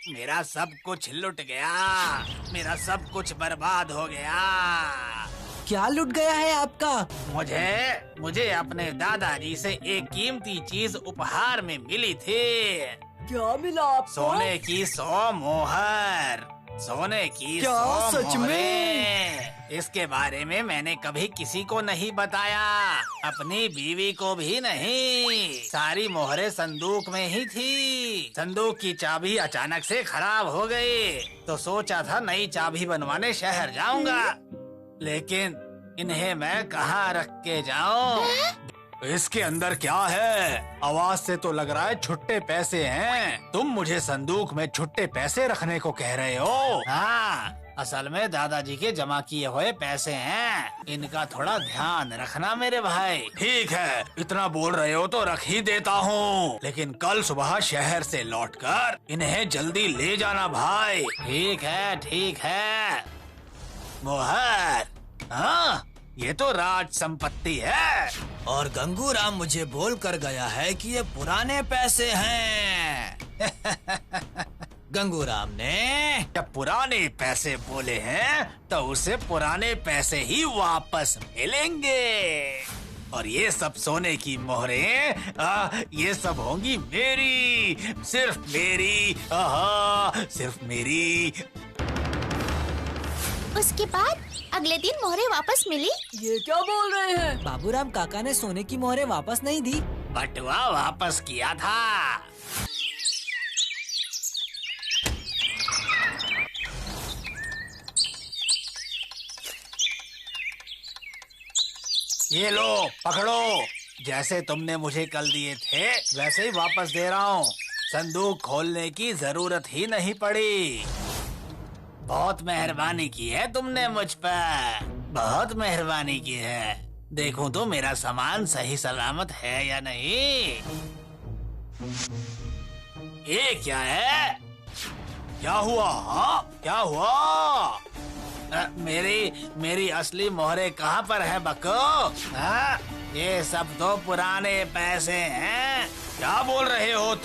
मेरा सब कुछ लुट गया, मेरा सब कुछ बर्बाद हो गया। क्या लुट गया है आपका? मुझे अपने दादाजी से एक कीमती चीज उपहार में मिली थी। क्या मिला आपको? सोने की 100 मोहर, सोने की क्या 100 सच में? मोहरें। इसके बारे में मैंने कभी किसी को नहीं बताया, अपनी बीवी को भी नहीं। सारी मोहरें संदूक में ही थी। संदूक की चाबी अचानक से खराब हो गई, तो सोचा था नई चाबी बनवाने शहर जाऊंगा, लेकिन इन्हें मैं कहाँ रख के जाऊं? इसके अंदर क्या है? आवाज से तो लग रहा है छुट्टे पैसे हैं। तुम मुझे संदूक में छुट्टे पैसे रखने को कह रहे हो? हाँ, असल में दादाजी के जमा किए हुए पैसे हैं। इनका थोड़ा ध्यान रखना मेरे भाई। ठीक है, इतना बोल रहे हो तो रख ही देता हूँ, लेकिन कल सुबह शहर से लौटकर इन्हें जल्दी ले जाना भाई। ठीक है, ठीक है। मोहर, हाँ, ये तो राज संपत्ति है। और गंगूराम मुझे बोल कर गया है कि ये पुराने पैसे हैं। गंगूराम ने जब पुराने पैसे बोले हैं तो उसे पुराने पैसे ही वापस मिलेंगे। और ये सब सोने की मोहरें, ये सब होंगी मेरी, सिर्फ मेरी, सिर्फ मेरी। उसके बाद अगले दिन मोहरें वापस मिली। ये क्या बोल रहे हैं? बाबूराम काका ने सोने की मोहरें वापस नहीं दी। बटुआ वापस किया था। ये लो, पकड़ो। जैसे तुमने मुझे कल दिए थे वैसे ही वापस दे रहा हूँ। संदूक खोलने की जरूरत ही नहीं पड़ी। बहुत मेहरबानी की है तुमने मुझ पर, बहुत मेहरबानी की है। देखूं तो मेरा सामान सही सलामत है या नहीं। ये क्या है? क्या हुआ? हाँ, क्या हुआ? मेरी असली मोहरे कहाँ पर है बक्को? ये सब तो पुराने पैसे हैं। क्या बोल रहे हो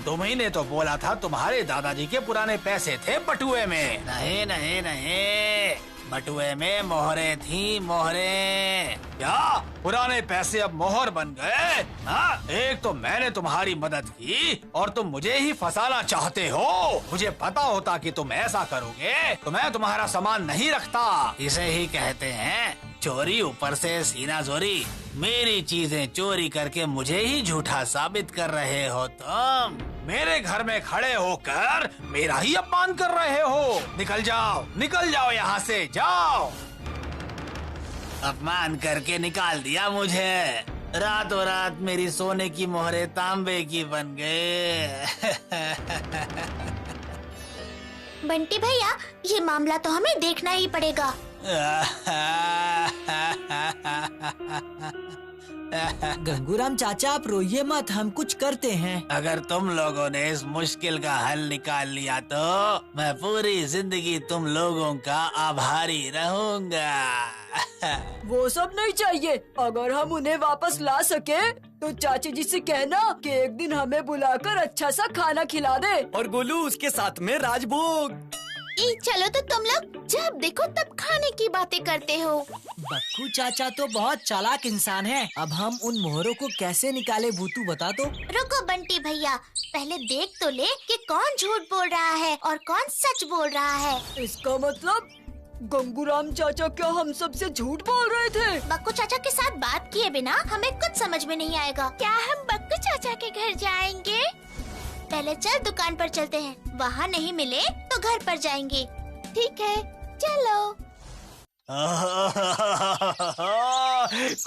तुम ही ने तो बोला था तुम्हारे दादाजी के पुराने पैसे थे बटुए में। नहीं नहीं नहीं, बटुए में मोहरे थी, मोहरे। क्या पुराने पैसे अब मोहर बन गए? हाँ, एक तो मैंने तुम्हारी मदद की और तुम मुझे ही फंसाना चाहते हो। मुझे पता होता कि तुम ऐसा करोगे तो मैं तुम्हारा सामान नहीं रखता। इसे ही कहते हैं चोरी ऊपर से सीना जोरी। मेरी चीजें चोरी करके मुझे ही झूठा साबित कर रहे हो तुम। मेरे घर में खड़े होकर मेरा ही अपमान कर रहे हो। निकल जाओ यहाँ से, जाओ। अपमान करके निकाल दिया मुझे। रातों रात मेरी सोने की मोहरे तांबे की बन गए। बंटी भैया, ये मामला तो हमें देखना ही पड़ेगा। गंगूराम चाचा, आप रोइए मत, हम कुछ करते हैं। अगर तुम लोगों ने इस मुश्किल का हल निकाल लिया तो मैं पूरी जिंदगी तुम लोगों का आभारी रहूंगा। वो सब नहीं चाहिए। अगर हम उन्हें वापस ला सके तो चाची जी से कहना कि एक दिन हमें बुलाकर अच्छा सा खाना खिला दे। और गोलू उसके साथ में राजभोग। चलो तो तुम लोग जब देखो तब खाने की बातें करते हो। बक्कू चाचा तो बहुत चालाक इंसान है। अब हम उन मोहरों को कैसे निकाले भूतू, बता तो। रुको बंटी भैया, पहले देख तो ले कि कौन झूठ बोल रहा है और कौन सच बोल रहा है। इसका मतलब गंगूराम चाचा क्या हम सबसे झूठ बोल रहे थे? बक्कू चाचा के साथ बात किए बिना हमें कुछ समझ में नहीं आएगा। क्या हम बक्कू चाचा के घर जाएंगे? पहले चल दुकान पर चलते हैं, वहाँ नहीं मिले तो घर पर जाएंगे। ठीक है, चलो।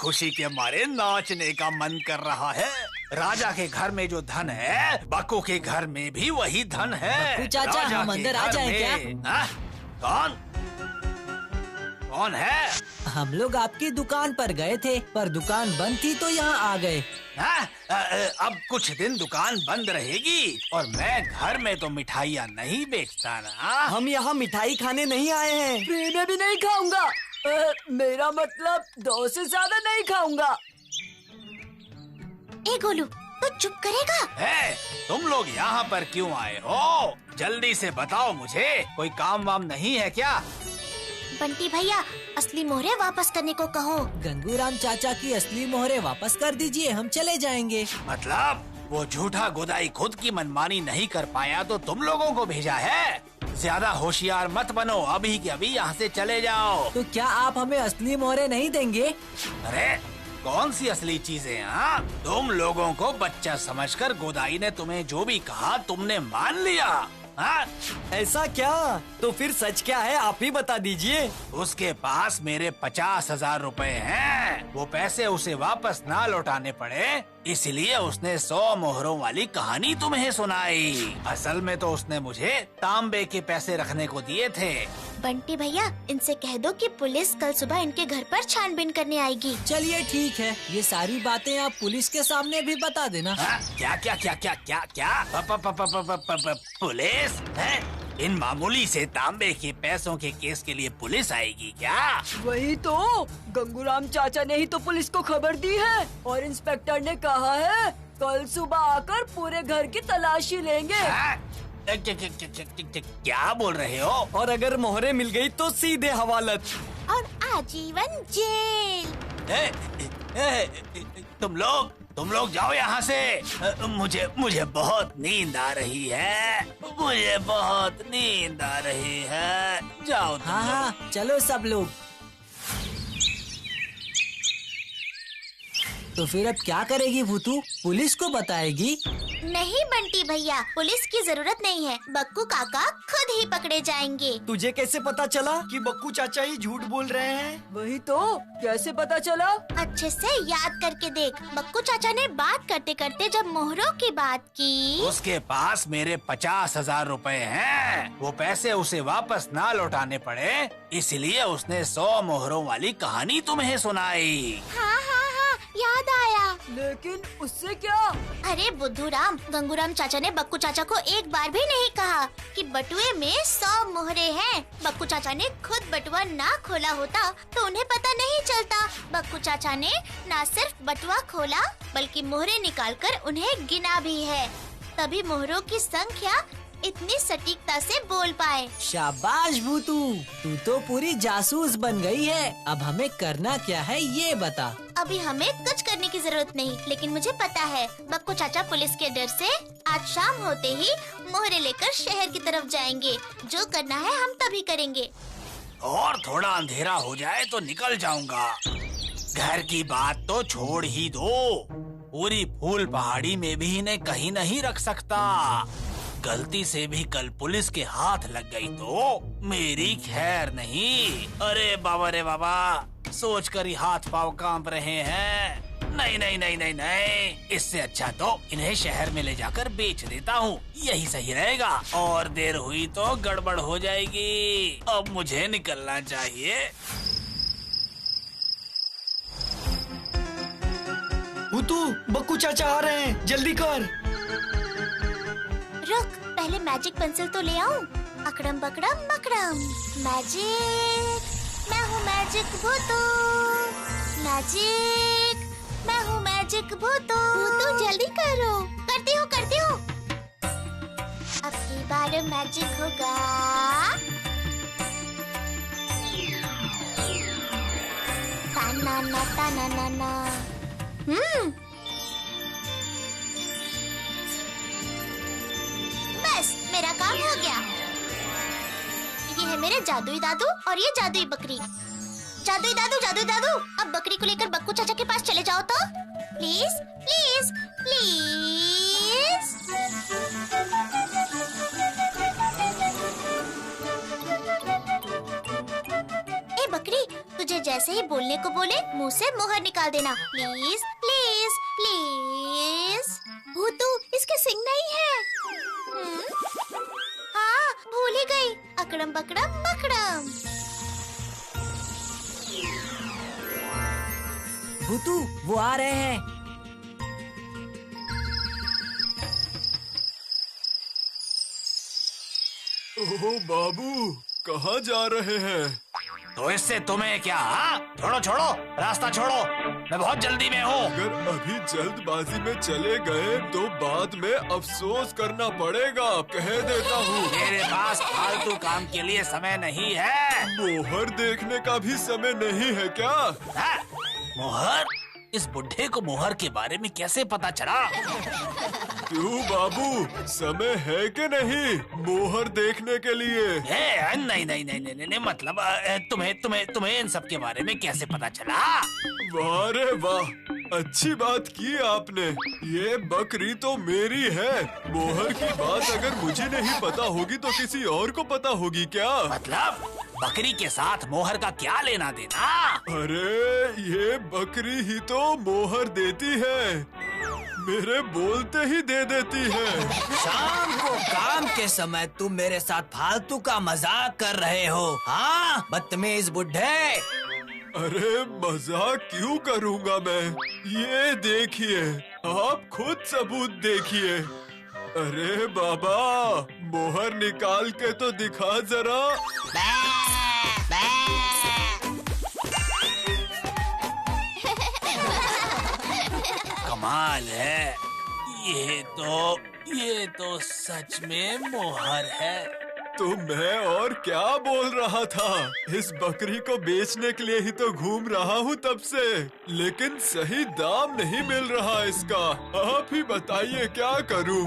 खुशी के मारे नाचने का मन कर रहा है। राजा के घर में जो धन है, बक्कू के घर में भी वही धन है। बक्कू चाचा, राजा हम के अंदर आ घर जाएं में- क्या? कौन है? हम लोग आपकी दुकान पर गए थे, पर दुकान बंद थी तो यहाँ आ गए। अब कुछ दिन दुकान बंद रहेगी और मैं घर में तो मिठाइयाँ नहीं बेचता ना। हम यहाँ मिठाई खाने नहीं आए हैं। मैं भी नहीं खाऊंगा। मेरा मतलब 2 से ज्यादा नहीं खाऊंगा। ए गोलू, तो चुप करेगा। तुम लोग यहाँ पर क्यों आए हो? जल्दी से बताओ मुझे, कोई काम वाम नहीं है क्या? बंटी भैया, असली मोहरे वापस करने को कहो। गंगूराम चाचा की असली मोहरे वापस कर दीजिए, हम चले जाएंगे। मतलब वो झूठा गोदाई खुद की मनमानी नहीं कर पाया तो तुम लोगों को भेजा है? ज्यादा होशियार मत बनो, अभी के अभी यहाँ से चले जाओ। तो क्या आप हमें असली मोहरे नहीं देंगे? अरे कौन सी असली चीजें? हाँ, तुम लोगों को बच्चा समझकर गोदाई ने तुम्हें जो भी कहा तुमने मान लिया। हाँ? ऐसा क्या? तो फिर सच क्या है, आप ही बता दीजिए। उसके पास मेरे 50,000 रुपए हैं। वो पैसे उसे वापस ना लौटाने पड़े इसलिए उसने 100 मोहरों वाली कहानी तुम्हें सुनाई। असल में तो उसने मुझे तांबे के पैसे रखने को दिए थे। बंटी भैया, इनसे कह दो कि पुलिस कल सुबह इनके घर पर छानबीन करने आएगी। चलिए ठीक है, ये सारी बातें आप पुलिस के सामने भी बता देना। क्या क्या क्या क्या क्या क्या? पुलिस है? इन मामूली से तांबे के पैसों के केस के लिए पुलिस आएगी क्या? वही तो, गंगूराम चाचा ने ही तो पुलिस को खबर दी है और इंस्पेक्टर ने कहा है कल सुबह आकर पूरे घर की तलाशी लेंगे। क्या बोल रहे हो? और अगर मोहरे मिल गई तो सीधे हवालत और आजीवन जेल। तुम लोग जाओ यहाँ से। मुझे बहुत नींद आ रही है। मुझे बहुत नींद आ रही है। जाओ तुम हाँ लोग। हाँ, चलो सब लोग। तो फिर अब क्या करेगी भूतू? पुलिस को बताएगी? नहीं बंटी भैया, पुलिस की जरूरत नहीं है। बक्कू काका खुद ही पकड़े जाएंगे। तुझे कैसे पता चला कि बक्कू चाचा ही झूठ बोल रहे हैं? वही तो, कैसे पता चला? अच्छे से याद करके देख। बक्कू चाचा ने बात करते करते जब मोहरों की बात की, उसके पास मेरे 50,000 रुपए हैं। वो पैसे उसे वापस ना लौटाने पड़े इसलिए उसने 100 मोहरों वाली कहानी तुम्हें सुनाई। हाँ हाँ हाँ, याद आया। लेकिन उससे क्या? अरे बुद्धूराम, गंगूराम चाचा ने बक्कू चाचा को एक बार भी नहीं कहा कि बटुए में 100 मोहरे हैं। बक्कू चाचा ने खुद बटुआ ना खोला होता तो उन्हें पता नहीं चलता। बक्कू चाचा ने ना सिर्फ बटुआ खोला बल्कि मोहरे निकालकर उन्हें गिना भी है, तभी मोहरों की संख्या इतनी सटीकता से बोल पाए। शाबाश भूतू, तू तो पूरी जासूस बन गई है। अब हमें करना क्या है ये बता। अभी हमें कुछ करने की जरूरत नहीं, लेकिन मुझे पता है बक्कू चाचा पुलिस के डर से आज शाम होते ही मोहरे लेकर शहर की तरफ जाएंगे। जो करना है हम तभी करेंगे। और थोड़ा अंधेरा हो जाए तो निकल जाऊंगा। घर की बात तो छोड़ ही दो, पूरी फूल पहाड़ी में भी इन्हें कहीं नहीं रख सकता। गलती से भी कल पुलिस के हाथ लग गई तो मेरी खैर नहीं। अरे बाबा रे बाबा, सोच कर ही हाथ पांव कांप रहे हैं। नहीं नहीं नहीं नहीं नहीं, इससे अच्छा तो इन्हें शहर में ले जाकर बेच देता हूँ, यही सही रहेगा। और देर हुई तो गड़बड़ हो जाएगी। अब मुझे निकलना चाहिए। भूतू, बक्कू चाचा आ रहे हैं, जल्दी कर। रुक, पहले मैजिक पेंसिल तो ले आऊं। अकड़म बकड़म मकड़म, मैजिक, मैं हूँ मैजिक भूतू। मैजिक, मैं हूँ मैजिक भूतू। भूतू जल्दी करो। करती हूँ करती हूँ। अब की बार मैजिक होगा। ताना ना ताना ना ना। बस मेरा काम हो गया। ये है मेरे जादुई दादू और ये जादुई बकरी। जादुई दादू, जादुई दादू, अब बकरी को लेकर बक्कू चाचा के पास चले जाओ तो। Please please please. ए बकरी, तुझे जैसे ही बोलने को बोले मुंह से मोहर निकाल देना। Please please please. भूतू, इसके सिंग नहीं है। हाँ, भूल ही गई। अकड़म बकड़म मकड़म। भूतू, वो आ रहे हैं। ओह बाबू, कहाँ जा रहे हैं? तो इससे तुम्हें क्या? हाँ, छोड़ो छोड़ो, रास्ता छोड़ो, मैं बहुत जल्दी में हूँ। अगर अभी जल्दबाजी में चले गए तो बाद में अफसोस करना पड़ेगा, कह देता हूँ। मेरे पास फालतू काम के लिए समय नहीं है। मोहर देखने का भी समय नहीं है क्या? हाँ? मोहर? इस बुढ़े को मोहर के बारे में कैसे पता चला? क्यों बाबू, समय है कि नहीं मोहर देखने के लिए? नहीं नहीं नहीं नहीं नहीं, मतलब तुम्हें इन सब के बारे में कैसे पता चला? वाह रे वाह, अच्छी बात की आपने। ये बकरी तो मेरी है। मोहर की बात अगर मुझे नहीं पता होगी तो किसी और को पता होगी क्या? मतलब बकरी के साथ मोहर का क्या लेना देना? अरे ये बकरी ही तो मोहर देती है, मेरे बोलते ही दे देती है। शाम को काम के समय तुम मेरे साथ फालतू का मजाक कर रहे हो? हाँ, बदतमीज बुढ़े। अरे मजाक क्यों करूँगा मैं? ये देखिए, आप खुद सबूत देखिए। अरे बाबा, मोहर निकाल के तो दिखा जरा। कमाल है, ये तो सच में मोहर है। तो मैं और क्या बोल रहा था? इस बकरी को बेचने के लिए ही तो घूम रहा हूँ तब से, लेकिन सही दाम नहीं मिल रहा इसका। आप ही बताइए क्या करूँ?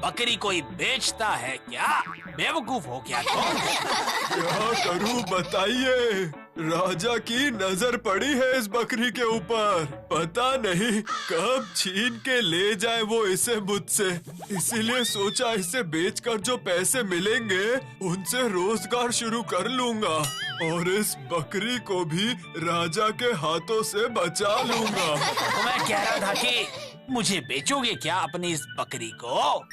बकरी कोई बेचता है क्या? बेवकूफ हो क्या तुम? क्या करूँ बताइए? राजा की नजर पड़ी है इस बकरी के ऊपर, पता नहीं कब छीन के ले जाए वो इसे मुझसे। इसीलिए सोचा इसे बेचकर जो पैसे मिलेंगे उनसे रोजगार शुरू कर लूंगा और इस बकरी को भी राजा के हाथों से बचा लूंगा। तो मैं कह रहा था कि मुझे बेचोगे क्या अपनी इस बकरी को?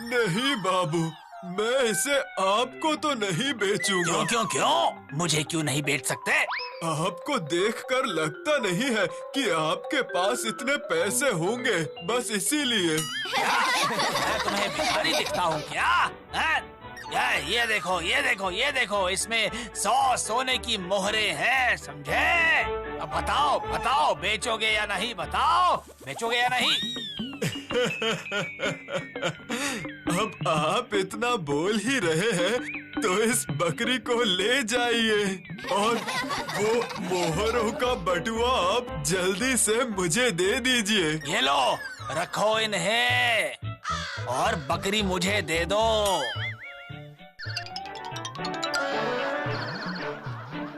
नहीं बाबू, मैं इसे आपको तो नहीं बेचूंगा। क्यों क्यों क्यों? मुझे क्यों नहीं बेच सकते? आपको देखकर लगता नहीं है कि आपके पास इतने पैसे होंगे, बस इसीलिए। मैं तुम्हें भिखारी दिखता हूँ क्या? ये देखो, इसमें 100 सोने की मोहरें हैं, समझे? अब बताओ बेचोगे या नहीं? बताओ बेचोगे या नहीं? अब आप इतना बोल ही रहे हैं तो इस बकरी को ले जाइए और वो मोहरों का बटुआ आप जल्दी से मुझे दे दीजिए। ये लो, रखो इन्हें और बकरी मुझे दे दो।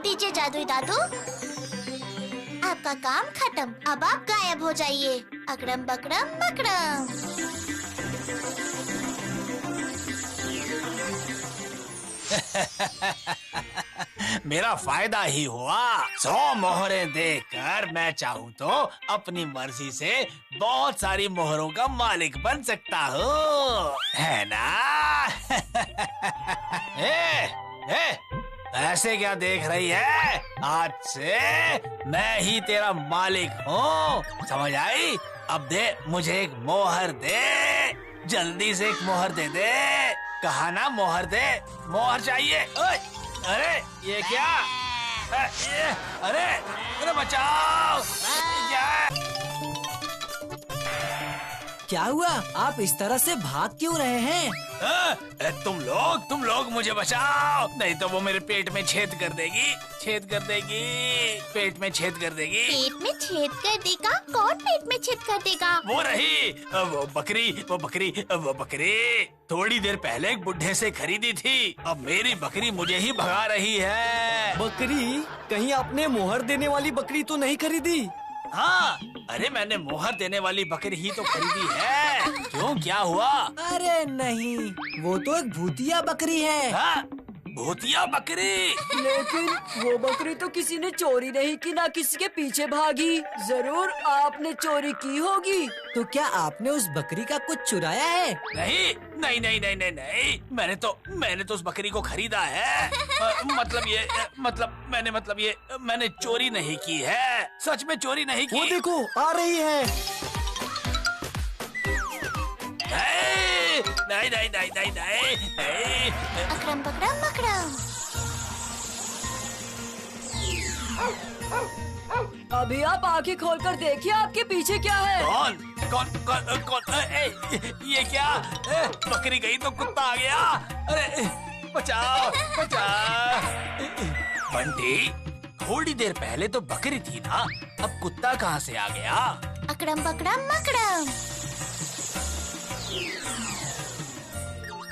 दीजिए जादुई दादू, आपका काम खत्म। अब आप गायब हो जाइए। अकड़म बकड़म बकड़म। मेरा फायदा ही हुआ। 100 मोहरें देकर मैं चाहूँ तो अपनी मर्जी से बहुत सारी मोहरों का मालिक बन सकता हूँ, है ना? ऐसे क्या देख रही है? आज से मैं ही तेरा मालिक हूँ, समझ आई? अब दे मुझे एक मोहर दे, जल्दी से एक मोहर दे दे। कहा ना मोहर दे, मोहर चाहिए। अरे ये क्या? अरे बचाओ! क्या हुआ? आप इस तरह से भाग क्यों रहे हैं? तुम लोग मुझे बचाओ, नहीं तो वो मेरे पेट में छेद कर देगी, पेट में छेद कर देगी। पेट में छेद कर देगा? कौन पेट में छेद कर देगा? वो रही वो बकरी थोड़ी देर पहले एक बुढ़े से खरीदी थी। अब मेरी बकरी मुझे ही भगा रही है। बकरी? कहीं आपने मोहर देने वाली बकरी तो नहीं खरीदी? हाँ, अरे मैंने मोहर देने वाली बकरी ही तो खरीदी है। क्यों, क्या हुआ? अरे नहीं, वो तो एक भूतिया बकरी है। हाँ? भूतिया बकरी? लेकिन वो बकरी तो किसी ने चोरी नहीं की, ना किसी के पीछे भागी। जरूर आपने चोरी की होगी। तो क्या आपने उस बकरी का कुछ चुराया है? नहीं, मैंने तो उस बकरी को खरीदा है। मैंने चोरी नहीं की है, सच में चोरी नहीं की। वो देखो, आ रही है। नहीं। अकड़म बकड़म बकड़म। अभी आप आंखें खोलकर देखिए आपके पीछे क्या है। कौन कौन कौन कौन ये क्या? बकरी गई तो कुत्ता आ गया। अरे बचाओ बचाओ। बंटी, थोड़ी देर पहले तो बकरी थी ना, अब कुत्ता कहाँ से आ गया? अकड़म पकड़म मकड़म।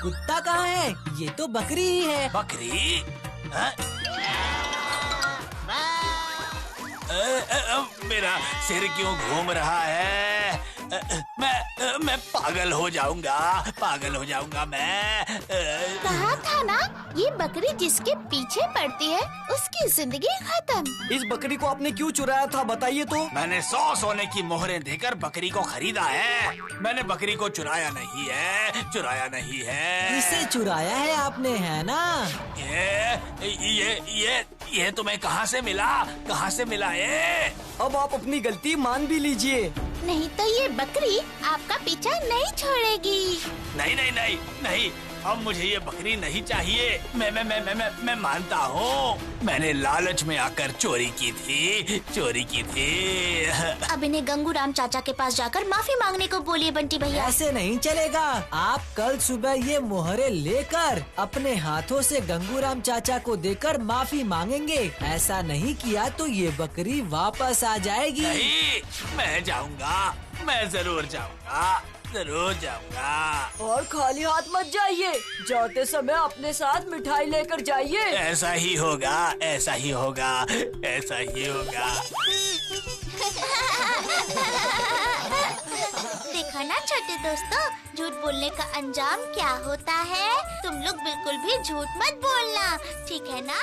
कुत्ता कहाँ है? ये तो बकरी ही है। बकरी? हाँ? मेरा सिर क्यों घूम रहा है? मैं पागल हो जाऊंगा मैं। कहा था ना, ये बकरी जिसके पीछे पड़ती है उसकी जिंदगी खत्म। इस बकरी को आपने क्यों चुराया था, बताइए तो। मैंने 100 सोने की मोहरें देकर बकरी को खरीदा है। मैंने बकरी को चुराया नहीं है। इसे चुराया है आपने, है ना? ये तुम्हें कहाँ से मिला ये? अब आप अपनी गलती मान भी लीजिए। नहीं तो ये बकरी आपका पीछा नहीं छोड़ेगी। नहीं, अब मुझे ये बकरी नहीं चाहिए। मैं मानता हूँ, मैंने लालच में आकर चोरी की थी। अब इन्हें गंगूराम चाचा के पास जाकर माफी मांगने को बोलिए बंटी भैया। ऐसे नहीं चलेगा। आप कल सुबह ये मोहरे लेकर अपने हाथों से गंगूराम चाचा को देकर माफी मांगेंगे। ऐसा नहीं किया तो ये बकरी वापस आ जाएगी। नहीं, मैं जरूर जाऊंगा। और खाली हाथ मत जाइए, जाते समय अपने साथ मिठाई लेकर जाइए। ऐसा ही होगा। देखा ना छोटे दोस्तों, झूठ बोलने का अंजाम क्या होता है। तुम लोग बिल्कुल भी झूठ मत बोलना, ठीक है ना?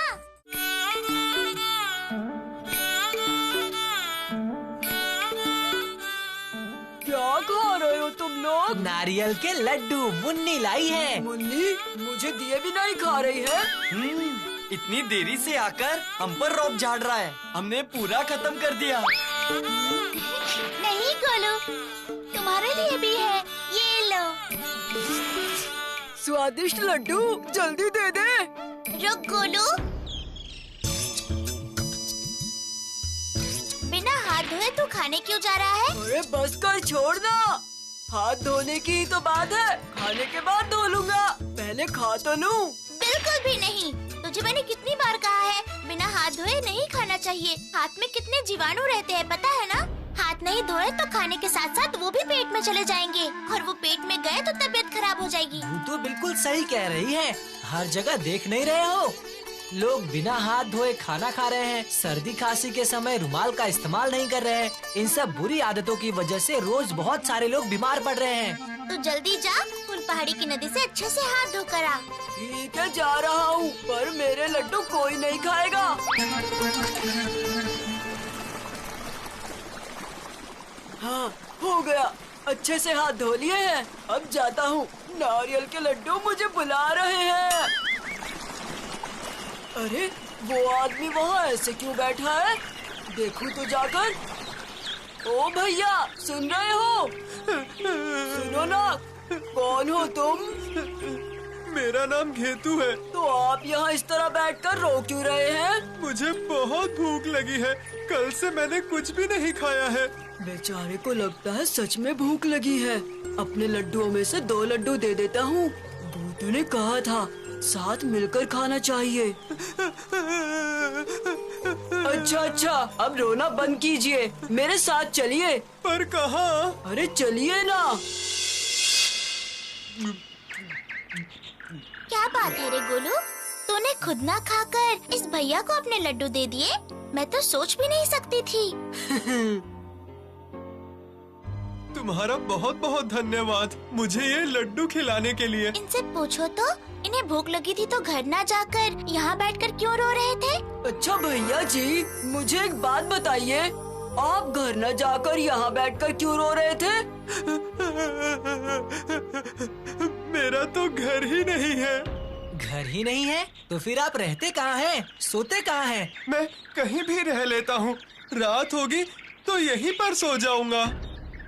क्या खा रहे हो तुम लोग? नारियल के लड्डू मुन्नी लाई है। मुन्नी मुझे दिए भी नहीं खा रही है। इतनी देरी से आकर हम पर रौब झाड़ रहा है। हमने पूरा खत्म कर दिया। नहीं गोलू, तुम्हारे लिए भी है, ये लो। स्वादिष्ट लड्डू, जल्दी दे दे। रुक गोलू, बिना हाथ धोए तू खाने क्यों जा रहा है? अरे बस कर, छोड़ना। हाथ धोने की ही तो बात है, खाने के बाद धो लूंगा, पहले खा तो लूं। बिल्कुल भी नहीं। तुझे मैंने कितनी बार कहा है, बिना हाथ धोए नहीं खाना चाहिए। हाथ में कितने जीवाणु रहते हैं पता है ना? हाथ नहीं धोए तो खाने के साथ साथ वो भी पेट में चले जाएंगे, और वो पेट में गए तो तबीयत खराब हो जाएगी। तू तो बिल्कुल सही कह रही है। हर जगह देख नहीं रहे हो, लोग बिना हाथ धोए खाना खा रहे हैं, सर्दी खांसी के समय रुमाल का इस्तेमाल नहीं कर रहे हैं। इन सब बुरी आदतों की वजह से रोज बहुत सारे लोग बीमार पड़ रहे हैं। तू जल्दी जा, फूल पहाड़ी की नदी से अच्छे से हाथ धो कर आ। ठीक है, जा रहा हूँ, पर मेरे लड्डू कोई नहीं खाएगा। हाँ, हो गया, अच्छे से हाथ धो लिए हैं। अब जाता हूँ, नारियल के लड्डू मुझे बुला रहे हैं। अरे वो आदमी वहाँ ऐसे क्यों बैठा है? देखूं तो जाकर। ओ भैया, सुन रहे हो? सुनो ना, कौन हो तुम? मेरा नाम घेतू है। तो आप यहाँ इस तरह बैठकर रो क्यों रहे हैं? मुझे बहुत भूख लगी है, कल से मैंने कुछ भी नहीं खाया है। बेचारे को लगता है सच में भूख लगी है। अपने लड्डुओं में से 2 लड्डू दे देता हूँ। भूतू ने कहा था साथ मिलकर खाना चाहिए। अच्छा, अब रोना बंद कीजिए, मेरे साथ चलिए। पर कहाँ? अरे चलिए ना। क्या बात है रे गोलू, तूने खुद ना खाकर इस भैया को अपने लड्डू दे दिए? मैं तो सोच भी नहीं सकती थी। तुम्हारा बहुत बहुत धन्यवाद मुझे ये लड्डू खिलाने के लिए। इनसे पूछो तो, इन्हें भूख लगी थी तो घर ना जाकर यहाँ बैठकर क्यों रो रहे थे? अच्छा भैया जी, मुझे एक बात बताइए, आप घर न जाकर यहाँ बैठकर क्यों रो रहे थे? मेरा तो घर ही नहीं है। घर ही नहीं है तो फिर आप रहते कहाँ हैं? सोते कहाँ हैं? मैं कहीं भी रह लेता हूँ, रात होगी तो यहीं पर सो जाऊंगा।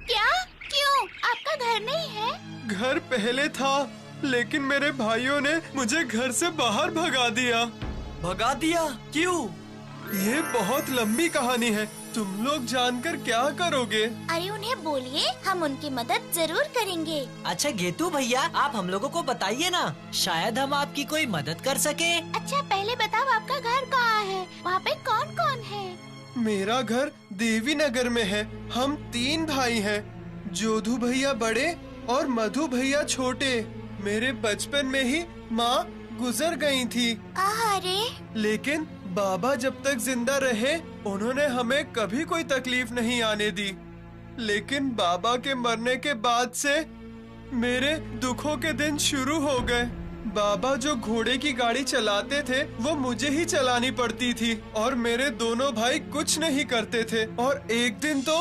क्या? क्यों? आपका घर नहीं है? घर पहले था, लेकिन मेरे भाइयों ने मुझे घर से बाहर भगा दिया। भगा दिया? क्यों? ये बहुत लंबी कहानी है। तुम लोग जानकर क्या करोगे? अरे उन्हें बोलिए, हम उनकी मदद जरूर करेंगे। अच्छा गेतू भैया, आप हम लोगों को बताइए ना, शायद हम आपकी कोई मदद कर सके। अच्छा पहले बताओ आपका घर कहाँ है, वहाँ पे कौन कौन है? मेरा घर देवी नगर में है। हम 3 भाई हैं, जोधू भैया बड़े और मधु भैया छोटे। मेरे बचपन में ही माँ गुजर गई थी, अरे लेकिन बाबा जब तक जिंदा रहे उन्होंने हमें कभी कोई तकलीफ नहीं आने दी। लेकिन बाबा के मरने के बाद से मेरे दुखों के दिन शुरू हो गए। बाबा जो घोड़े की गाड़ी चलाते थे वो मुझे ही चलानी पड़ती थी और मेरे दोनों भाई कुछ नहीं करते थे। और एक दिन तो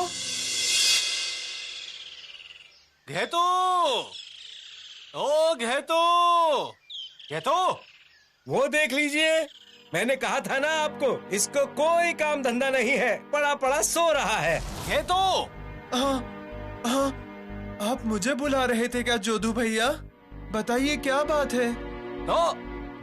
घेतू, ओ घेतू, घेतू, वो देख लीजिए, मैंने कहा था ना आपको, इसको कोई काम धंधा नहीं है, पड़ा पड़ा सो रहा है। घेतू। हाँ, हाँ, आप मुझे बुला रहे थे क्या जोधू भैया? बताइए क्या बात है? तो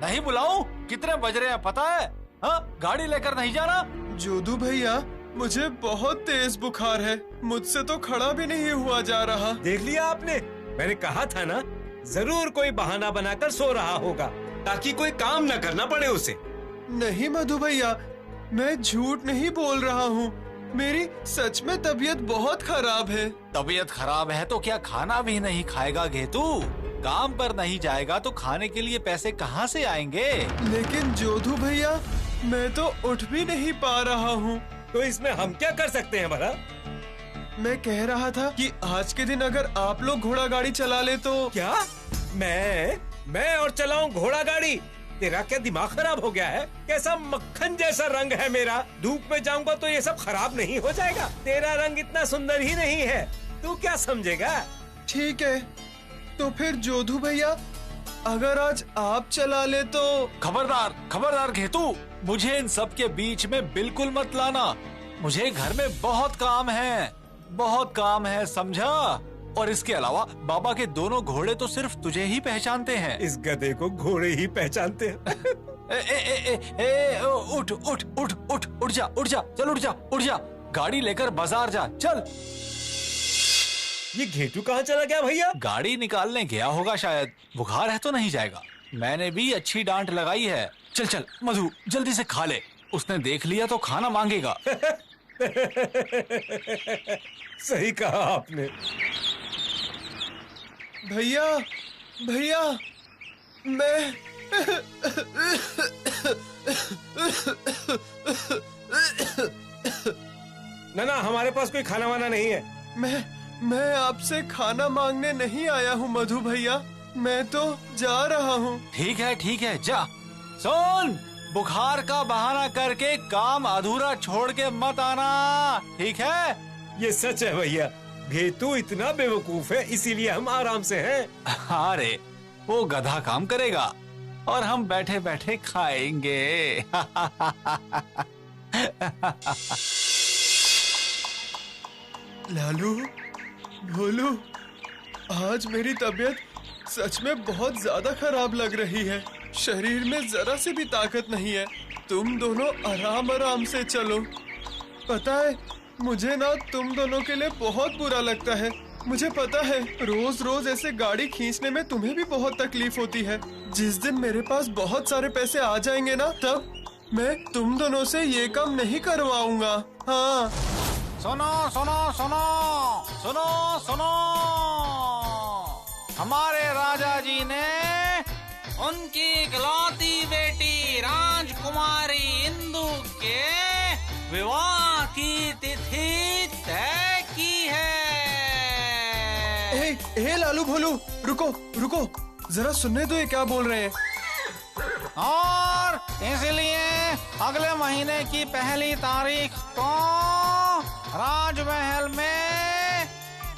नहीं बुलाऊं? कितने बज रहे हैं पता है? हाँ, गाड़ी लेकर नहीं जाना? जोधू भैया, मुझे बहुत तेज बुखार है, मुझसे तो खड़ा भी नहीं हुआ जा रहा। देख लिया आपने, मैंने कहा था ना, जरूर कोई बहाना बनाकर सो रहा होगा ताकि कोई काम न करना पड़े उसे। नहीं मधु भैया, मैं झूठ नहीं बोल रहा हूँ। मेरी सच में तबीयत बहुत खराब है। तबीयत खराब है तो क्या खाना भी नहीं खाएगा घेतू? काम पर नहीं जाएगा तो खाने के लिए पैसे कहाँ से आएंगे? लेकिन जोधू भैया, मैं तो उठ भी नहीं पा रहा हूँ। तो इसमें हम क्या कर सकते हैं भला? मैं कह रहा था कि आज के दिन अगर आप लोग घोड़ा गाड़ी चला ले तो। क्या? मैं और चलाऊं घोड़ा गाड़ी? तेरा क्या दिमाग खराब हो गया है? कैसा मक्खन जैसा रंग है मेरा, धूप में जाऊंगा तो ये सब खराब नहीं हो जाएगा? तेरा रंग इतना सुंदर ही नहीं है, तू क्या समझेगा? ठीक है, तो फिर जोधू भैया, अगर आज आप चला ले तो। खबरदार, खबरदार घेतू, मुझे इन सब के बीच में बिल्कुल मत लाना। मुझे घर में बहुत काम है, बहुत काम है, समझा? और इसके अलावा बाबा के दोनों घोड़े तो सिर्फ तुझे ही पहचानते हैं। इस गधे को घोड़े ही पहचानते हैं। उठ उठ उठ उठ उठ जा, उठ जा, चल उठ जा, उठ जा, गाड़ी लेकर बाजार जा, चल। ये घेटू कहाँ चला गया भैया? गाड़ी निकालने गया होगा शायद, बुखार है तो नहीं जाएगा। मैंने भी अच्छी डांट लगाई है। चल चल मधु, जल्दी से खा ले, उसने देख लिया तो खाना मांगेगा। सही कहा आपने। भैया, भैया, मैं ना हमारे पास कोई खाना वाना नहीं है। मैं आपसे खाना मांगने नहीं आया हूँ मधु भैया, मैं तो जा रहा हूँ। ठीक है, जा। सुन, बुखार का बहाना करके काम अधूरा छोड़ के मत आना, ठीक है? ये सच है भैया, घेतू इतना बेवकूफ है, इसीलिए हम आराम से हैं। हाँ रे, वो गधा काम करेगा और हम बैठे बैठे खाएंगे। लालू, भोलू, आज मेरी तबीयत सच में बहुत ज्यादा खराब लग रही है। शरीर में जरा सी भी ताकत नहीं है। तुम दोनों आराम आराम से चलो। पता है, मुझे ना तुम दोनों के लिए बहुत बुरा लगता है। मुझे पता है, रोज रोज ऐसे गाड़ी खींचने में तुम्हें भी बहुत तकलीफ होती है। जिस दिन मेरे पास बहुत सारे पैसे आ जाएंगे ना, तब मैं तुम दोनों से ये काम नहीं करवाऊंगा। हाँ। सुनो सुनो सुनो सुनो सुनो, हमारे राजा जी ने उनकी इकलौती बेटी राजकुमारी इंदु के विवाह की तिथि तय की है। ए लालू भोलू, रुको रुको, जरा सुनने दो ये क्या बोल रहे हैं। और इसलिए अगले महीने की 1 तारीख को राजमहल में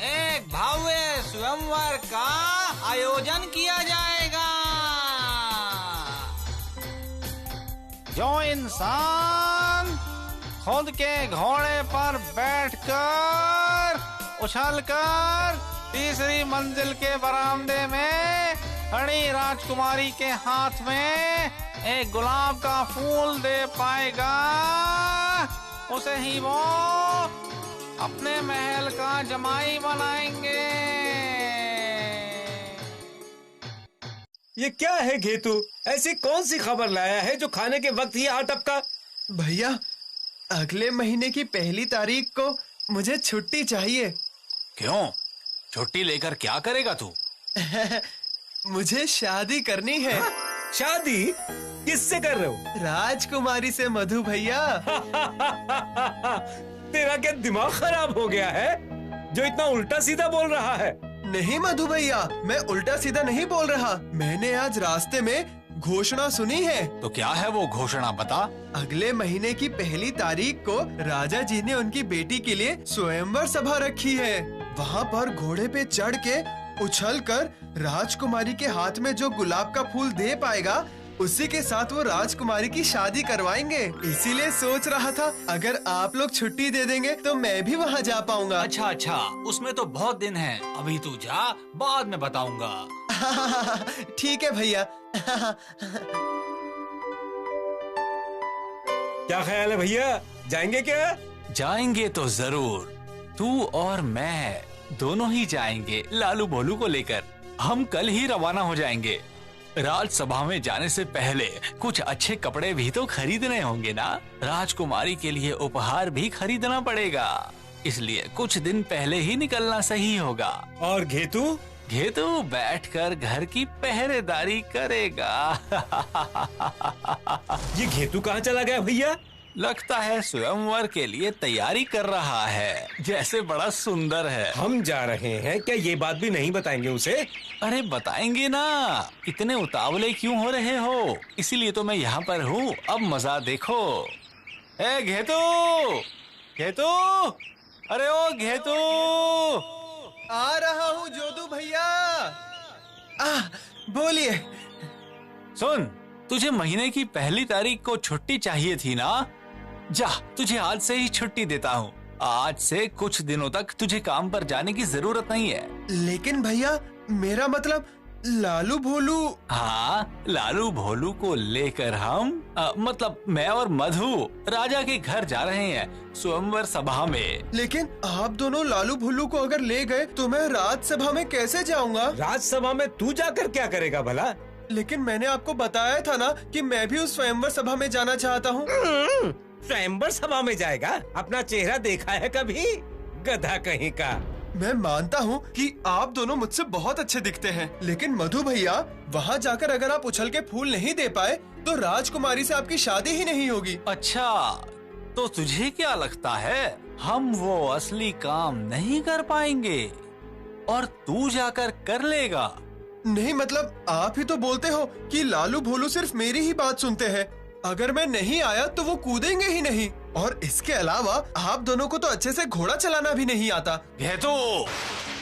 एक भव्य स्वयंवर का आयोजन किया जाएगा। जो इंसान खुद के घोड़े पर बैठकर उछलकर 3री मंजिल के बरामदे में खड़ी राजकुमारी के हाथ में एक गुलाब का फूल दे पाएगा, उसे ही वो अपने महल का जमाई बनाएंगे। ये क्या है घेतू? ऐसी कौन सी खबर लाया है जो खाने के वक्त ही आ टपका? भैया, अगले महीने की 1 तारीख को मुझे छुट्टी चाहिए। क्यों? छुट्टी लेकर क्या करेगा तू? मुझे शादी करनी है। शादी? किससे कर रहे हो? राजकुमारी से मधु भैया। तेरा क्या दिमाग खराब हो गया है जो इतना उल्टा सीधा बोल रहा है? नहीं मधु भैया, मैं उल्टा सीधा नहीं बोल रहा। मैंने आज रास्ते में घोषणा सुनी है। तो क्या है वो घोषणा, बता। अगले महीने की 1 तारीख को राजा जी ने उनकी बेटी के लिए स्वयंवर सभा रखी है। वहाँ पर घोड़े पे चढ़ के उछलकर राजकुमारी के हाथ में जो गुलाब का फूल दे पाएगा, उसी के साथ वो राजकुमारी की शादी करवाएंगे। इसीलिए सोच रहा था अगर आप लोग छुट्टी दे देंगे तो मैं भी वहाँ जा पाऊंगा। अच्छा, उसमें तो बहुत दिन है। अभी तू जा, बाद में बताऊंगा। ठीक है भैया। क्या ख्याल है भैया, जाएंगे क्या? जाएंगे तो जरूर। तू और मैं दोनों ही जाएंगे लालू भोलू को लेकर। हम कल ही रवाना हो जाएंगे। राजसभा में जाने से पहले कुछ अच्छे कपड़े भी तो खरीदने होंगे ना। राजकुमारी के लिए उपहार भी खरीदना पड़ेगा, इसलिए कुछ दिन पहले ही निकलना सही होगा। और घेतू? घेतू बैठकर घर की पहरेदारी करेगा। ये घेतू कहाँ चला गया भैया? लगता है स्वयंवर के लिए तैयारी कर रहा है, जैसे बड़ा सुंदर है। हम जा रहे हैं, क्या ये बात भी नहीं बताएंगे उसे? अरे बताएंगे ना, इतने उतावले क्यों हो रहे हो? इसीलिए तो मैं यहाँ पर हूँ, अब मजा देखो। ए घेतू, घेतू, अरे ओ घेतू। आ रहा हूँ जोदू भैया। बोलिए। सुन, तुझे महीने की 1 तारीख को छुट्टी चाहिए थी ना? जा, तुझे आज से ही छुट्टी देता हूँ। आज से कुछ दिनों तक तुझे काम पर जाने की जरूरत नहीं है। लेकिन भैया, मेरा मतलब लालू भोलू। हाँ, लालू भोलू को लेकर हम मतलब मैं और मधु राजा के घर जा रहे हैं स्वयंवर सभा में। लेकिन आप दोनों लालू भोलू को अगर ले गए तो मैं राजसभा में कैसे जाऊंगा? राजसभा में तू जाकर क्या करेगा भला? लेकिन मैंने आपको बताया था ना कि मैं भी उस स्वयंवर सभा में जाना चाहता हूँ। स्वयंवर सभा में जाएगा? अपना चेहरा देखा है कभी? गधा कहीं का। मैं मानता हूँ कि आप दोनों मुझसे बहुत अच्छे दिखते हैं, लेकिन मधु भैया, वहाँ जाकर अगर आप उछल के फूल नहीं दे पाए तो राजकुमारी से आपकी शादी ही नहीं होगी। अच्छा, तो तुझे क्या लगता है हम वो असली काम नहीं कर पाएंगे और तू जाकर कर लेगा? नहीं, मतलब आप ही तो बोलते हो कि लालू भोलू सिर्फ मेरी ही बात सुनते हैं। अगर मैं नहीं आया तो वो कूदेंगे ही नहीं, और इसके अलावा आप दोनों को तो अच्छे से घोड़ा चलाना भी नहीं आता। घेतू,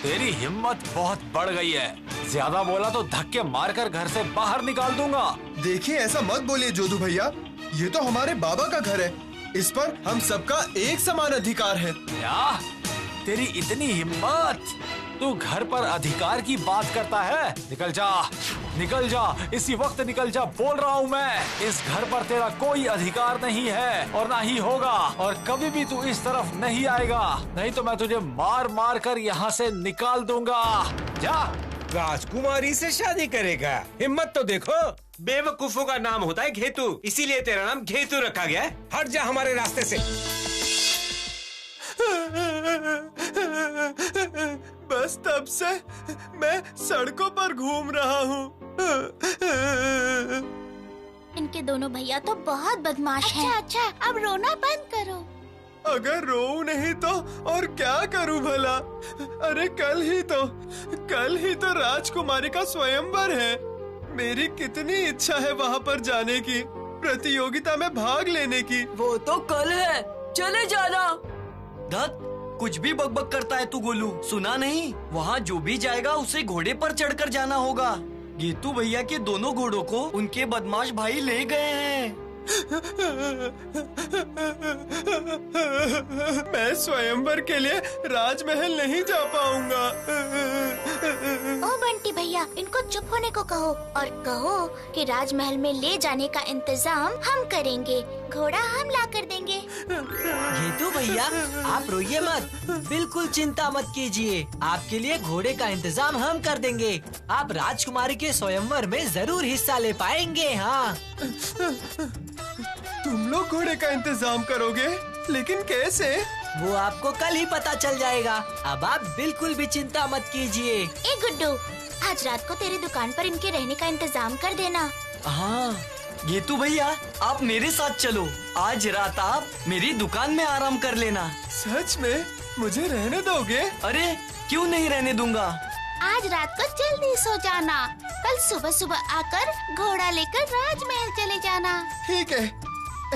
तेरी हिम्मत बहुत बढ़ गई है। ज्यादा बोला तो धक्के मारकर घर से बाहर निकाल दूंगा। देखिए, ऐसा मत बोलिए जोदू भैया, ये तो हमारे बाबा का घर है, इस पर हम सबका एक समान अधिकार है। क्या? तेरी इतनी हिम्मत? तू घर पर अधिकार की बात करता है? निकल जा, निकल जा, इसी वक्त निकल जा, बोल रहा हूँ मैं। इस घर पर तेरा कोई अधिकार नहीं है और ना ही होगा, और कभी भी तू इस तरफ नहीं आएगा, नहीं तो मैं तुझे मार मार कर यहाँ से निकाल दूंगा। जा। राजकुमारी से शादी करेगा? हिम्मत तो देखो। बेवकूफों का नाम होता है घेतू, इसीलिए तेरा नाम घेतू रखा गया है। हट जा हमारे रास्ते से। बस तब से मैं सड़कों पर घूम रहा हूँ। इनके दोनों भैया तो बहुत बदमाश हैं। अच्छा, अब रोना बंद करो। अगर रोऊं नहीं तो और क्या करूं भला? अरे कल ही तो राजकुमारी का स्वयंवर है। मेरी कितनी इच्छा है वहाँ पर जाने की, प्रतियोगिता में भाग लेने की। वो तो कल है, चले जाना। दत्त, कुछ भी बकबक करता है तू गोलू, सुना नहीं? वहाँ जो भी जाएगा उसे घोड़े पर चढ़कर जाना होगा। गेतू भैया के दोनों घोड़ों को उनके बदमाश भाई ले गए हैं। मैं स्वयंवर के लिए राजमहल नहीं जा पाऊंगा। ओ बंटी भैया, इनको चुप होने को कहो और कहो कि राजमहल में ले जाने का इंतजाम हम करेंगे, घोड़ा हम ला कर देंगे। घेतू भैया, आप रोइए मत, बिल्कुल चिंता मत कीजिए, आपके लिए घोड़े का इंतजाम हम कर देंगे। आप राजकुमारी के स्वयंवर में जरूर हिस्सा ले पाएंगे। हाँ, तुम लोग घोड़े का इंतजाम करोगे, लेकिन कैसे? वो आपको कल ही पता चल जाएगा। अब आप बिल्कुल भी चिंता मत कीजिए। ए गुड्डू, आज रात को तेरी दुकान पर इनके रहने का इंतजाम कर देना। हाँ घेतू भैया, आप मेरे साथ चलो। आज रात आप मेरी दुकान में आराम कर लेना। सच में मुझे रहने दोगे? अरे क्यों नहीं रहने दूंगा। आज रात को जल्दी सो जाना, कल सुबह सुबह आकर घोड़ा लेकर राजमहल चले जाना। ठीक है,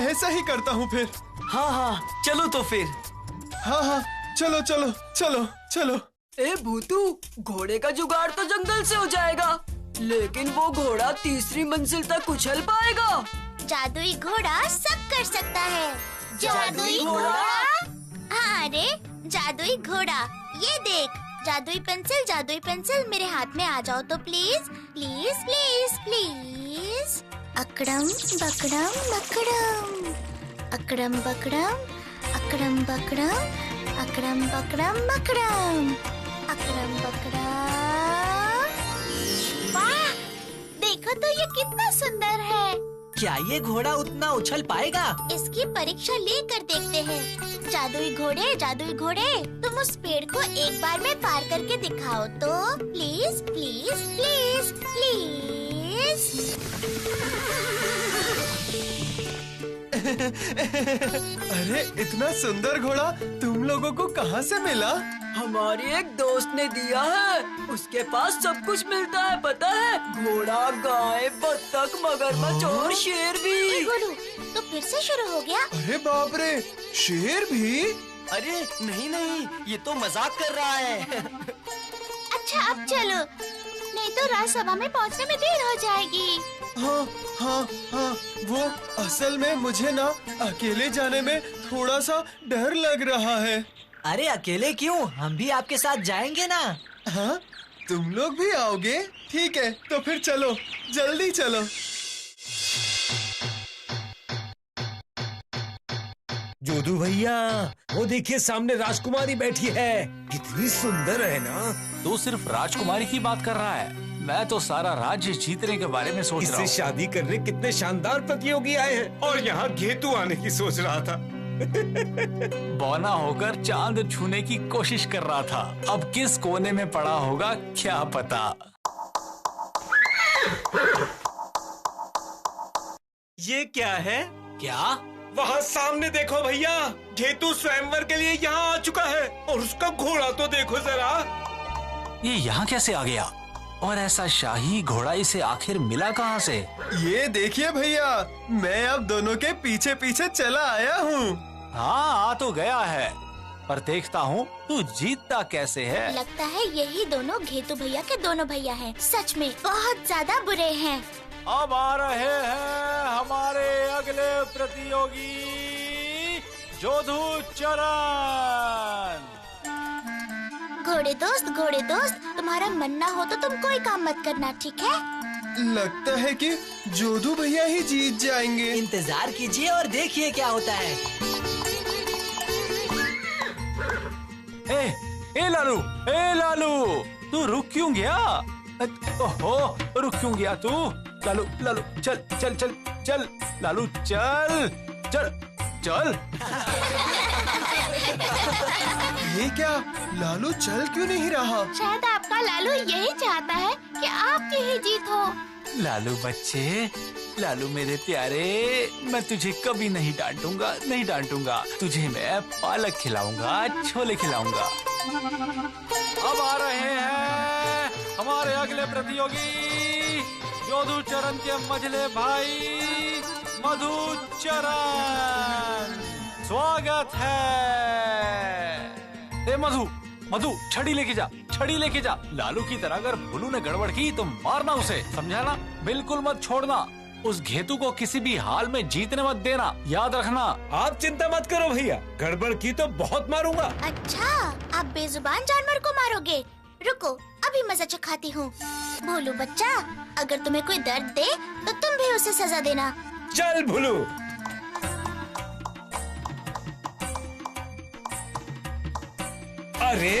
ऐसा ही करता हूँ फिर। हाँ हाँ, चलो तो फिर। हाँ हाँ, चलो चलो चलो चलो। ए भूतू, घोड़े का जुगाड़ तो जंगल से हो जाएगा, लेकिन वो घोड़ा तीसरी मंजिल तक उछल पाएगा। जादुई घोड़ा सब कर सकता है। जादुई घोड़ा? हाँ, अरे जादुई घोड़ा, ये देख, जादुई पेंसिल मेरे हाथ में आ जाओ तो प्लीज प्लीज प्लीज प्लीज। अकड़म बकड़म बकड़म, अकड़म बकड़म, अकड़म बकड़म, अकड़म बकड़म बकड़म, अकड़म बकड़म। वाह, देखो तो ये कितना सुंदर है। क्या ये घोड़ा उतना उछल पाएगा? इसकी परीक्षा लेकर देखते हैं। जादुई घोड़े, तुम उस पेड़ को एक बार में पार करके दिखाओ तो, प्लीज प्लीज प्लीज प्लीज। अरे इतना सुंदर घोड़ा तुम लोगों को कहाँ से मिला? हमारी एक दोस्त ने दिया है, उसके पास सब कुछ मिलता है पता है, घोड़ा, गाय, बत्तख, मगरमच्छ और शेर भी। गोलू, तो फिर से शुरू हो गया? अरे बाप रे, शेर भी? अरे नहीं नहीं, ये तो मजाक कर रहा है। अच्छा अब चलो, नहीं तो राजसभा में पहुंचने में देर हो जाएगी। हाँ हाँ हाँ, वो असल में मुझे ना अकेले जाने में थोड़ा सा डर लग रहा है। अरे अकेले क्यों, हम भी आपके साथ जाएंगे ना। हाँ, तुम लोग भी आओगे? ठीक है, तो फिर चलो, जल्दी चलो। जोधू भैया, वो देखिए सामने राजकुमारी बैठी है, कितनी सुंदर है ना। तू सिर्फ राजकुमारी की बात कर रहा है, मैं तो सारा राज्य जीतने के बारे में सोच रहा इससे हूँ। शादी करने कितने शानदार प्रतियोगी आए हैं, और यहाँ घेतू आने की सोच रहा था। बौना होकर चांद छूने की कोशिश कर रहा था, अब किस कोने में पड़ा होगा क्या पता। ये क्या है? क्या? वहाँ सामने देखो भैया, घेतू स्वयंवर के लिए यहाँ आ चुका है, और उसका घोड़ा तो देखो जरा। ये यहाँ कैसे आ गया? और ऐसा शाही घोड़ा इसे आखिर मिला कहाँ से? ये देखिए भैया, मैं अब दोनों के पीछे पीछे चला आया हूँ। हाँ, आ तो गया है, पर देखता हूँ तू जीतता कैसे है। लगता है यही दोनों घेतू भैया के दोनों भैया हैं। सच में बहुत ज्यादा बुरे हैं। अब आ रहे हैं हमारे अगले प्रतियोगी, जोधू चरण। घोड़े दोस्त, तुम्हारा मन ना हो तो तुम कोई काम मत करना, ठीक है? लगता है कि जोधू भैया ही जीत जाएंगे। इंतजार कीजिए और देखिए क्या होता है। ए लालू, तू रुक क्यों गया? ओहो, रुक क्यों गया तू? लालू, चल, लालू चल। ये क्या, लालू चल क्यों नहीं रहा? शायद आपका लालू यही चाहता है कि आपकी ही जीत हो। लालू बच्चे, लालू मेरे प्यारे, मैं तुझे कभी नहीं डांटूंगा। तुझे मैं पालक खिलाऊंगा, छोले खिलाऊंगा। अब आ रहे हैं हमारे अगले प्रतियोगी, जोधू चरण के मझले भाई मधु चरण। स्वागत है। ए मधु, छड़ी लेके जा। लालू की तरह अगर भोलू ने गड़बड़ की तो मारना उसे, समझा ना? बिल्कुल मत छोड़ना। उस घेतू को किसी भी हाल में जीतने मत देना, याद रखना। आप चिंता मत करो भैया, गड़बड़ की तो बहुत मारूंगा। अच्छा, आप बेजुबान जानवर को मारोगे? रुको, अभी मजा चखाती हूँ। भोलू बच्चा, अगर तुम्हें कोई दर्द दे तो तुम भी उसे सजा देना। चल भोलू। अरे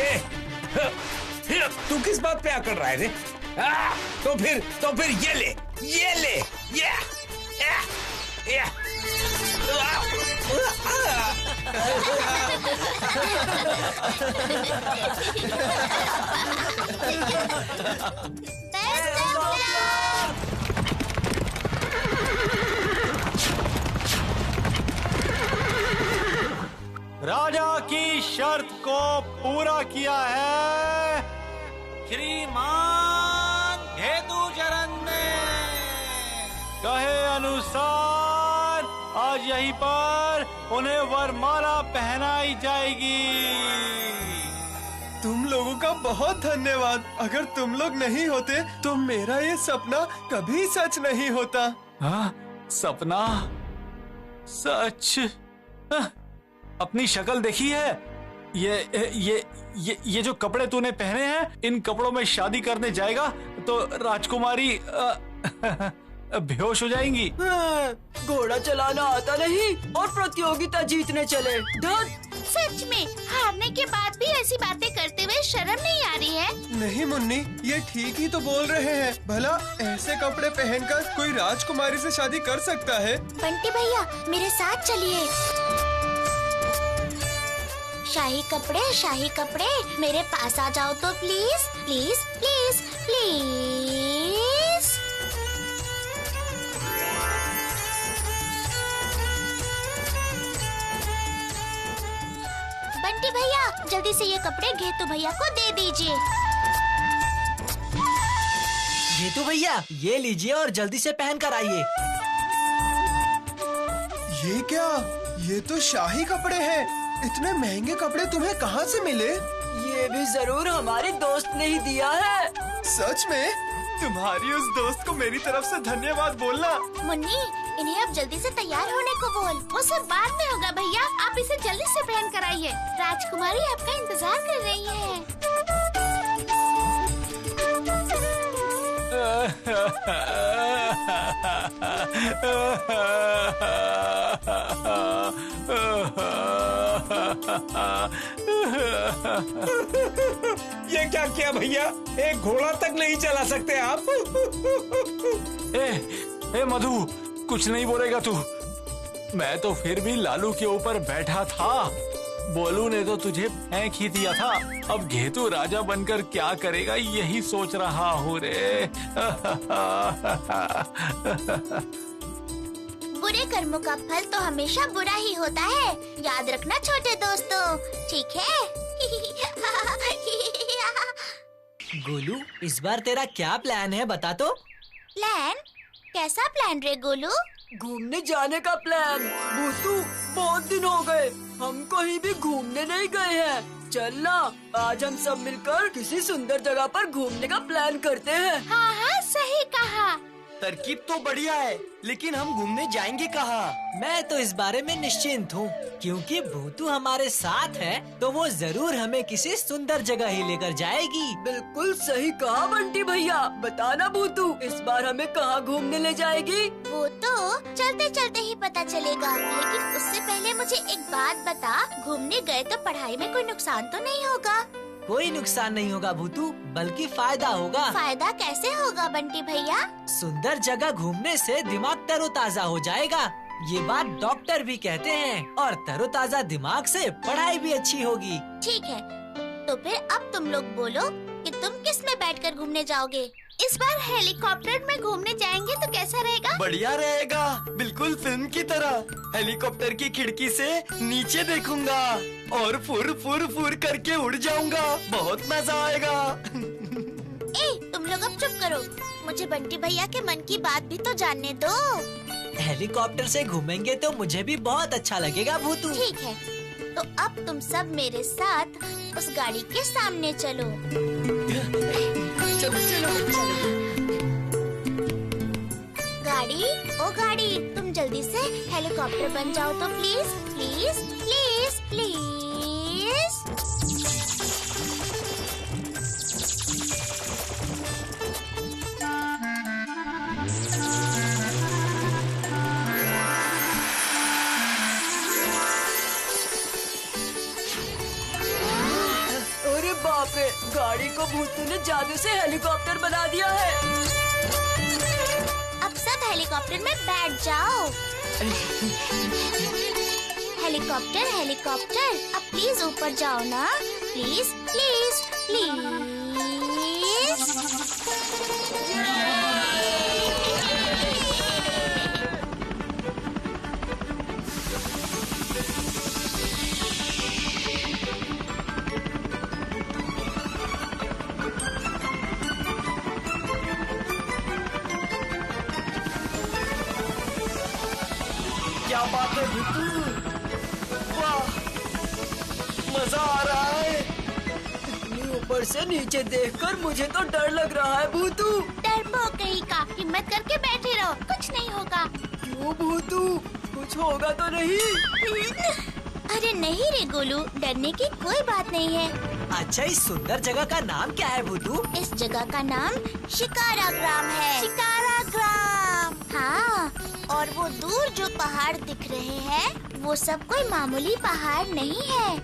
तू किस बात पे आकर रहा है रे? तो फिर ये ले, ये। राजा की शर्त को पूरा किया है श्रीमान घेतूचरण ने। कहे अनुसार आज यहीं पर उन्हें वरमाला पहनाई जाएगी। तुम लोगों का बहुत धन्यवाद। अगर तुम लोग नहीं होते तो मेरा ये सपना कभी सच नहीं होता। हाँ, सपना सच? अपनी शक्ल देखी है? ये जो कपड़े तूने पहने हैं, इन कपड़ों में शादी करने जाएगा तो राजकुमारी बेहोश हो जाएंगी। घोड़ा चलाना आता नहीं और प्रतियोगिता जीतने चले। सच में हारने के बाद भी ऐसी बातें करते हुए शर्म नहीं आ रही है? नहीं मुन्नी, ये ठीक ही तो बोल रहे हैं। भला ऐसे कपड़े पहनकर कोई राजकुमारी से शादी कर सकता है? बंटी भैया, मेरे साथ चलिए। शाही कपड़े मेरे पास आ जाओ तो please please please please. Bunty भैया, जल्दी से ये कपड़े घेतू भैया को दे दीजिए। घेतू भैया, ये लीजिए और जल्दी से पहन कर आइए। ये क्या? ये तो शाही कपड़े हैं। इतने महंगे कपड़े तुम्हें कहाँ से मिले? ये भी जरूर हमारे दोस्त ने ही दिया है। सच में? तुम्हारी उस दोस्त को मेरी तरफ से धन्यवाद बोलना। मुन्नी, इन्हें अब जल्दी से तैयार होने को बोल। वो सब बाद में होगा भैया, आप इसे जल्दी से पहन कर आइए। राजकुमारी आपका इंतजार कर रही है। ये क्या किया भैया? एक घोड़ा तक नहीं चला सकते आप? ए मधु, कुछ नहीं बोलेगा तू? मैं तो फिर भी लालू के ऊपर बैठा था। बोलू ने तो तुझे फेंक ही दिया था। अब घेतू राजा बनकर क्या करेगा, यही सोच रहा हूँ रे। बुरे कर्मों का फल तो हमेशा बुरा ही होता है, याद रखना छोटे दोस्तों, ठीक है? गोलू, इस बार तेरा क्या प्लान है, बता तो। प्लान? कैसा प्लान रे गोलू? घूमने जाने का प्लान। भूतू, बहुत दिन हो गए हम कहीं भी घूमने नहीं गए हैं। चल ना, आज हम सब मिलकर किसी सुंदर जगह पर घूमने का प्लान करते हैं। हाँ हाँ, सही कहा। तरकीब तो बढ़िया है, लेकिन हम घूमने जाएंगे कहाँ? मैं तो इस बारे में निश्चिंत हूँ, क्योंकि भूतू हमारे साथ है तो वो जरूर हमें किसी सुंदर जगह ही लेकर जाएगी। बिल्कुल सही कहा बंटी भैया। बताना भूतू, इस बार हमें कहाँ घूमने ले जाएगी? वो तो चलते चलते ही पता चलेगा, लेकिन उससे पहले मुझे एक बात बता, घूमने गए तो पढ़ाई में कोई नुकसान तो नहीं होगा? कोई नुकसान नहीं होगा भूतू, बल्कि फायदा होगा। फायदा कैसे होगा बंटी भैया? सुंदर जगह घूमने से दिमाग तरोताजा हो जाएगा, ये बात डॉक्टर भी कहते हैं। और तरोताजा दिमाग से पढ़ाई भी अच्छी होगी। ठीक है, तो फिर अब तुम लोग बोलो कि तुम किस में बैठकर घूमने जाओगे? इस बार हेलीकॉप्टर में घूमने जाएंगे तो कैसा रहेगा? बढ़िया रहेगा, बिल्कुल फिल्म की तरह। हेलीकॉप्टर की खिड़की से नीचे देखूंगा और फुर फुर फुर करके उड़ जाऊंगा। बहुत मजा आएगा। तुम लोग अब चुप करो, मुझे बंटी भैया के मन की बात भी तो जानने दो। हेलीकॉप्टर से घूमेंगे तो मुझे भी बहुत अच्छा लगेगा भूतू। ठीक है, तो अब तुम सब मेरे साथ उस गाड़ी के सामने चलो। चलो चलो चलो। गाड़ी ओ गाड़ी, तुम जल्दी से हेलीकॉप्टर बन जाओ तो प्लीज प्लीज प्लीज प्लीज। अरे बाप रे, गाड़ी को भूतू ने जादू से हेलीकॉप्टर बना दिया है। अब सब हेलीकॉप्टर में बैठ जाओ। हेलीकॉप्टर हेलीकॉप्टर, अब प्लीज ऊपर जाओ ना, प्लीज प्लीज प्लीज। क्या बात है भूतू, वाह मजा आ रहा है। इतनी ऊपर से नीचे देखकर मुझे तो डर लग रहा है भूतू। डरपोक कहीं का, हिम्मत करके बैठे रहो, कुछ नहीं होगा। क्यों भूतू, कुछ होगा तो नहीं? अरे नहीं रे गोलू, डरने की कोई बात नहीं है। अच्छा, इस सुंदर जगह का नाम क्या है भूतू? इस जगह का नाम शिकारा ग्राम है। शिकारा ग्राम, हाँ। और वो दूर जो पहाड़ दिख रहे हैं, वो सब कोई मामूली पहाड़ नहीं है।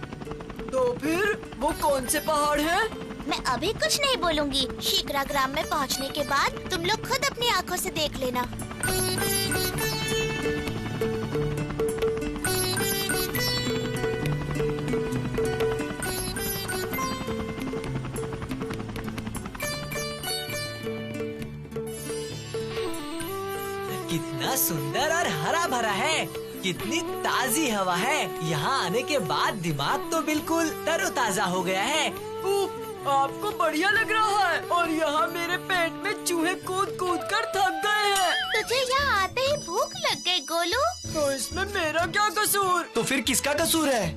तो फिर वो कौन से पहाड़ हैं? मैं अभी कुछ नहीं बोलूँगी। शिकारा ग्राम में पहुँचने के बाद तुम लोग खुद अपनी आँखों से देख लेना। कितना सुंदर और हरा भरा है, कितनी ताजी हवा है। यहाँ आने के बाद दिमाग तो बिल्कुल तरोताजा हो गया है। उफ, आपको बढ़िया लग रहा है। और यहाँ मेरे पेट में चूहे कूद कूद कर थक गए हैं। तुझे यहाँ आते ही भूख लग गई गोलू। तो इसमें मेरा क्या कसूर? तो फिर किसका कसूर है?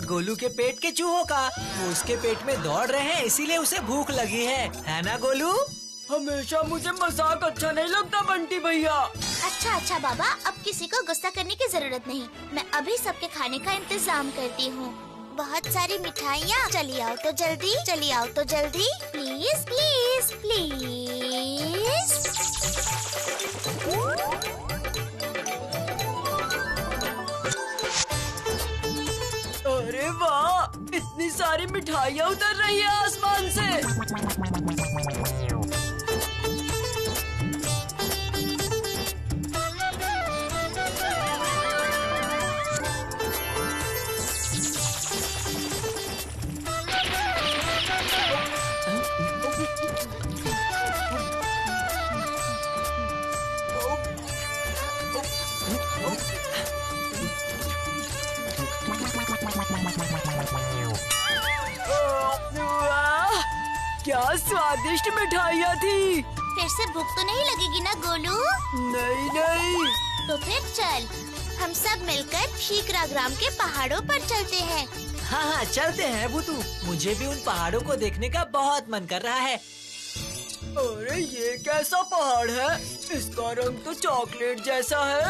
गोलू के पेट के चूहों का। वो उसके पेट में दौड़ रहे हैं, इसीलिए उसे भूख लगी है ना गोलू? हमेशा मुझे मजाक अच्छा नहीं लगता बंटी भैया। अच्छा अच्छा बाबा, अब किसी को गुस्सा करने की जरूरत नहीं। मैं अभी सबके खाने का इंतजाम करती हूँ। बहुत सारी मिठाइयाँ, चली आओ तो जल्दी, चली आओ तो जल्दी, प्लीज प्लीज प्लीज। अरे वाह, इतनी सारी मिठाइयाँ उतर रही है आसमान से। वाह, क्या स्वादिष्ट मिठाइयाँ थी। फिर से भूख तो नहीं लगेगी ना गोलू? नहीं नहीं। तो फिर चल, हम सब मिलकर शिकारा ग्राम के पहाड़ों पर चलते हैं। हाँ, चलते हैं भूतू। मुझे भी उन पहाड़ों को देखने का बहुत मन कर रहा है। अरे ये कैसा पहाड़ है? इसका रंग तो चॉकलेट जैसा है।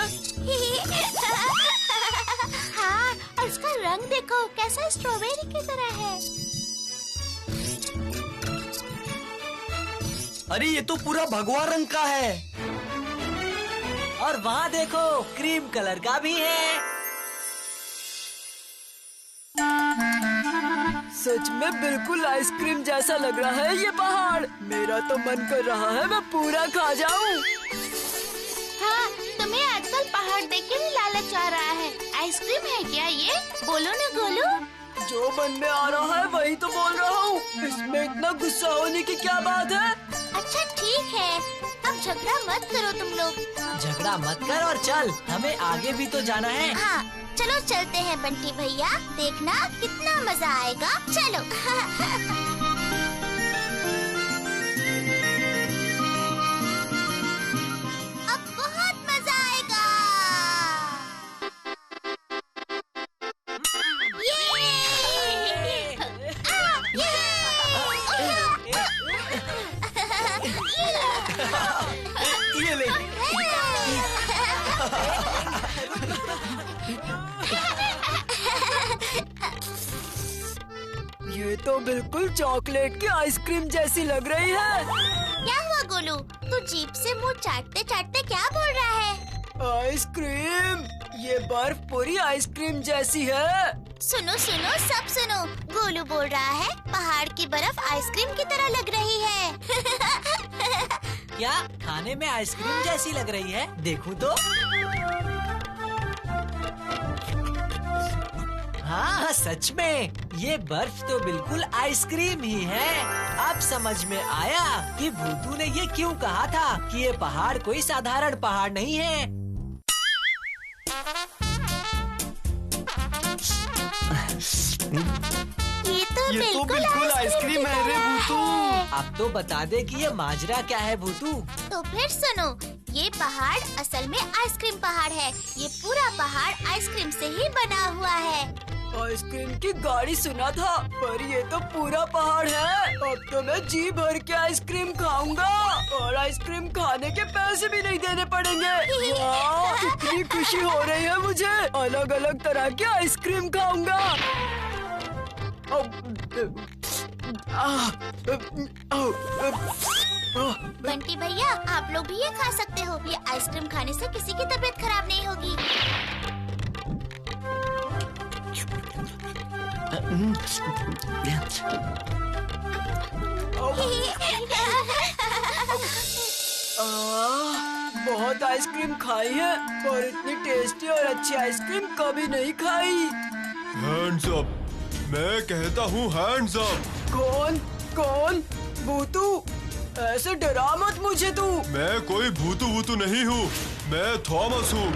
हाँ, और उसका रंग देखो कैसा स्ट्रॉबेरी की तरह है। अरे ये तो पूरा भगवा रंग का है। और वहाँ देखो, क्रीम कलर का भी है। सच में बिल्कुल आइसक्रीम जैसा लग रहा है ये पहाड़। मेरा तो मन कर रहा है मैं पूरा खा जाऊं। हाँ, तुम्हें आजकल पहाड़ देख के भी लालच आ रहा है। आइसक्रीम है क्या ये? बोलो ना गोलू। जो मन में आ रहा है वही तो बोल रहा हूँ। इसमें इतना गुस्सा होने की क्या बात है? अच्छा ठीक है, अब झगड़ा मत करो तुम लोग। झगड़ा मत कर और चल, हमें आगे भी तो जाना है। हाँ चलो चलते हैं बंटी भैया, देखना कितना मजा आएगा। चलो। अब बहुत मजा आएगा। ये! आ, ये ले। ये तो बिल्कुल चॉकलेट की आइसक्रीम जैसी लग रही है। क्या हुआ गोलू, तू जीभ से मुंह चाटते चाटते क्या बोल रहा है? आइसक्रीम, ये बर्फ पूरी आइसक्रीम जैसी है। सुनो सुनो सब सुनो, गोलू बोल रहा है पहाड़ की बर्फ आइसक्रीम की तरह लग रही है। क्या खाने में आइसक्रीम जैसी लग रही है? देखूं तो। हाँ सच में, ये बर्फ तो बिल्कुल आइसक्रीम ही है। अब समझ में आया कि भूतू ने ये क्यों कहा था कि ये पहाड़ कोई साधारण पहाड़ नहीं है। ये तो बिल्कुल आइसक्रीम है रे भूतू। अब तो बता दे कि ये माजरा क्या है भूतू। तो फिर सुनो, ये पहाड़ असल में आइसक्रीम पहाड़ है। ये पूरा पहाड़ आइसक्रीम से ही बना हुआ है। आइसक्रीम की गाड़ी सुना था, पर ये तो पूरा पहाड़ है। अब तो मैं जी भर के आइसक्रीम खाऊंगा और आइसक्रीम खाने के पैसे भी नहीं देने पड़ेंगे। वाह, कितनी खुशी हो रही है मुझे। अलग अलग तरह के आइसक्रीम खाऊंगा। बंटी भैया, आप लोग भी ये खा सकते हो। ये आइसक्रीम खाने से किसी की तबीयत खराब नहीं होगी। बहुत आइसक्रीम खाई है, पर इतनी टेस्टी और अच्छी आइसक्रीम कभी नहीं खाई। हैंड्स अप, मैं कहता हूँ हैंड्स अप। कौन कौन? भूतू, ऐसे डरा मत मुझे तू। मैं कोई भूतू वूतू नहीं हूँ, मैं थॉमस हूँ।